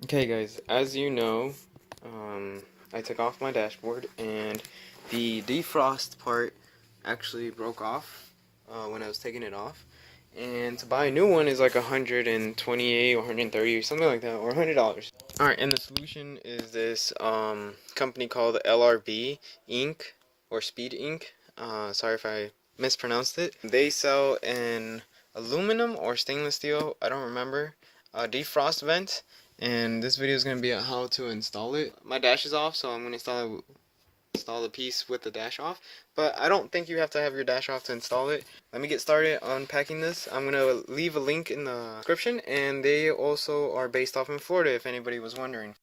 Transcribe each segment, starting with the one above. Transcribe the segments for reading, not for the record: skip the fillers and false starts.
Okay guys, as you know, I took off my dashboard and the defrost part actually broke off when I was taking it off. And to buy a new one is like 128 or 130 or something like that, or $100. Alright, and the solution is this company called LRB Inc. or Speed Inc. Sorry if I mispronounced it. They sell an aluminum or stainless steel, I don't remember, defrost vent. And this video is going to be on how to install it. My dash is off, so I'm going to install the piece with the dash off, but I don't think you have to have your dash off to install it. Let me get started unpacking this. I'm going to leave a link in the description, and they also are based off in Florida if anybody was wondering.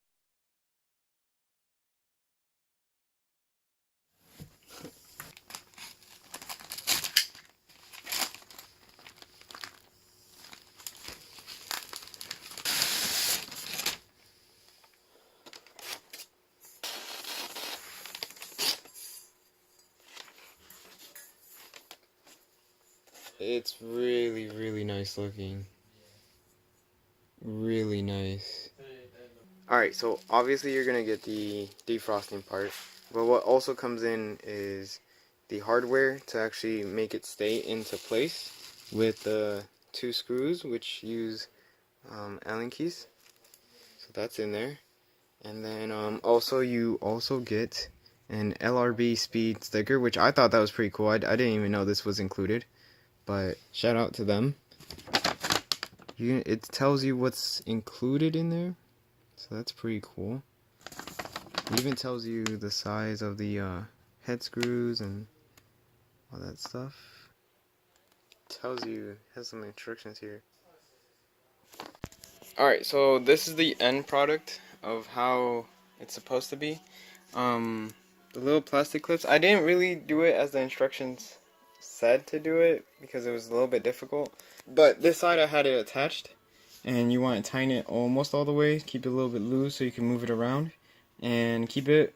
It's really nice looking. Really nice. Alright, so obviously you're going to get the defrosting part, but what also comes in is the hardware to actually make it stay into place with the two screws which use Allen keys. So that's in there. And then also you also get an LRB speed sticker, which I thought that was pretty cool. I didn't even know this was included, but shout out to them. It tells you what's included in there, so that's pretty cool. It even tells you the size of the head screws and all that stuff. It tells you, has some instructions here. Alright, so this is the end product of how it's supposed to be. The little plastic clips, I didn't really do it as the instructions said to do it because it was a little bit difficult. But this side I had it attached, and you want to tighten it almost all the way, keep it a little bit loose so you can move it around, and keep it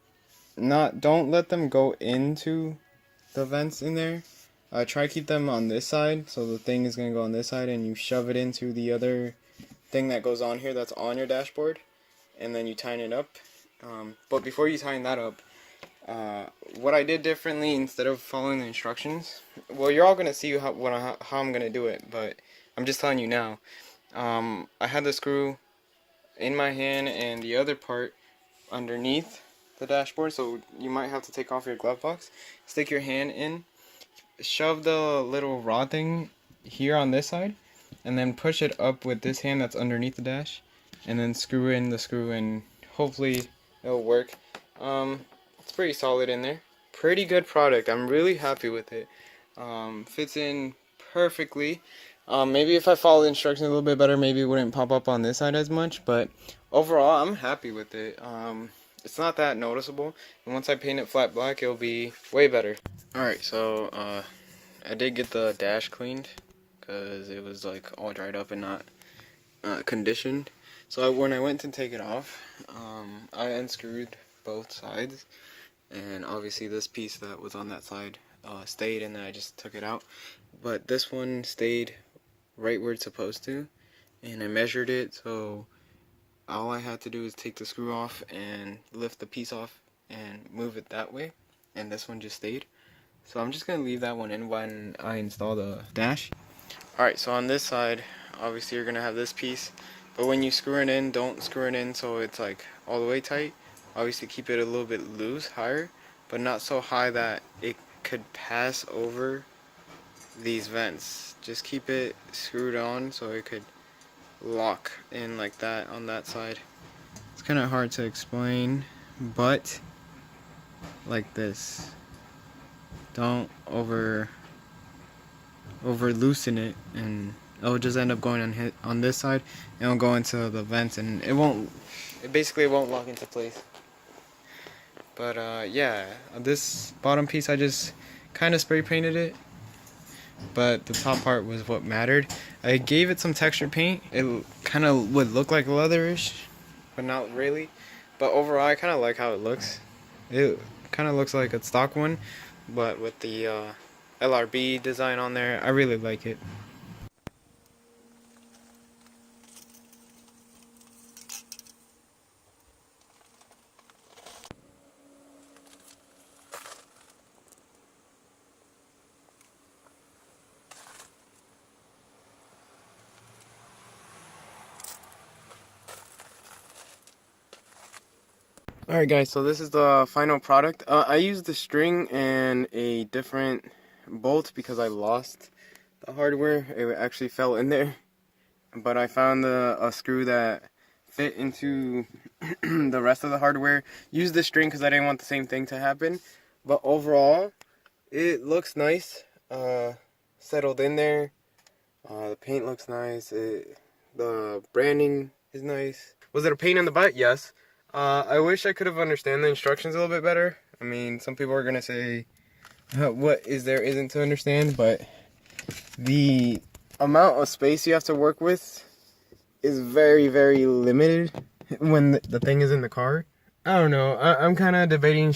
don't let them go into the vents in there. Try to keep them on this side, so the thing is going to go on this side and you shove it into the other thing that goes on here that's on your dashboard, and then you tighten it up. But before you tighten that up, what I did differently instead of following the instructions, well, you're all going to see how I'm going to do it, but I'm just telling you now. I had the screw in my hand and the other part underneath the dashboard, so you might have to take off your glove box, stick your hand in, shove the little rod thing here on this side, and then push it up with this hand that's underneath the dash, and then screw in the screw, and hopefully it'll work. It's pretty solid in there. Pretty good product. I'm really happy with it. Fits in perfectly. Maybe if I followed the instructions a little bit better, maybe it wouldn't pop up on this side as much, but overall I'm happy with it. It's not that noticeable, and once I paint it flat black it'll be way better. Alright, so I did get the dash cleaned because it was like all dried up and not conditioned. So when I went to take it off, I unscrewed both sides, and obviously this piece that was on that side stayed, and then I just took it out. But this one stayed right where it's supposed to, and I measured it, so all I had to do is take the screw off and lift the piece off and move it that way, and this one just stayed. So I'm just going to leave that one in when I install the dash. Alright, so on this side, obviously you're going to have this piece, but when you screw it in, don't screw it in so it's like all the way tight. Obviously keep it a little bit loose, higher, but not so high that it could pass over these vents. Just keep it screwed on so it could lock in like that on that side. It's kind of hard to explain, but like this. Don't over loosen it, and it'll just end up going on this side, and it'll go into the vents, and it basically won't lock into place. But yeah, this bottom piece I just kind of spray painted it, but the top part was what mattered. I gave it some texture paint. It kind of would look like leatherish, but not really. But overall I kind of like how it looks. It kind of looks like a stock one, but with the LRB design on there, I really like it. Alright guys, so this is the final product. I used the string and a different bolt because I lost the hardware. It actually fell in there. But I found a screw that fit into the rest of the hardware. Used the string because I didn't want the same thing to happen. But overall, it looks nice. Settled in there. The paint looks nice. The branding is nice. Was it a pain in the butt? Yes. I wish I could have understand the instructions a little bit better. I mean, some people are gonna say, what is there isn't to understand, but the amount of space you have to work with is very, very limited when the thing is in the car. I don't know. I'm kind of debating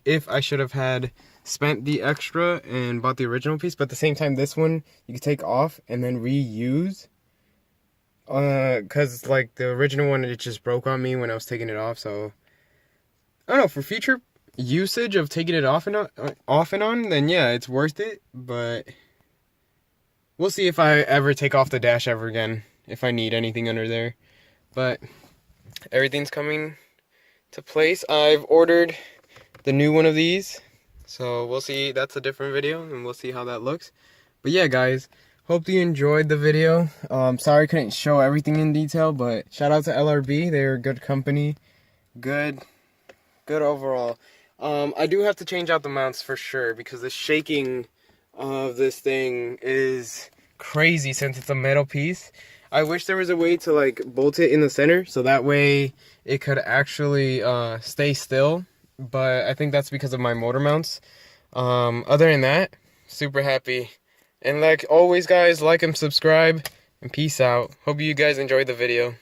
if I should have had spent the extra and bought the original piece, but at the same time, this one you can take off and then reuse. Cause like the original one, it just broke on me when I was taking it off. So I don't know, for future usage of taking it off and on, then yeah, it's worth it. But we'll see if I ever take off the dash ever again, if I need anything under there. But everything's coming to place. I've ordered the new one of these, so we'll see. That's a different video, and we'll see how that looks. But yeah, guys. Hope you enjoyed the video. Sorry I couldn't show everything in detail, but shout out to LRB. They're a good company. Good overall. I do have to change out the mounts for sure because the shaking of this thing is crazy since it's a metal piece. I wish there was a way to like bolt it in the center so that way it could actually stay still, but I think that's because of my motor mounts. Other than that, super happy. And like always guys, like and subscribe, and peace out. Hope you guys enjoyed the video.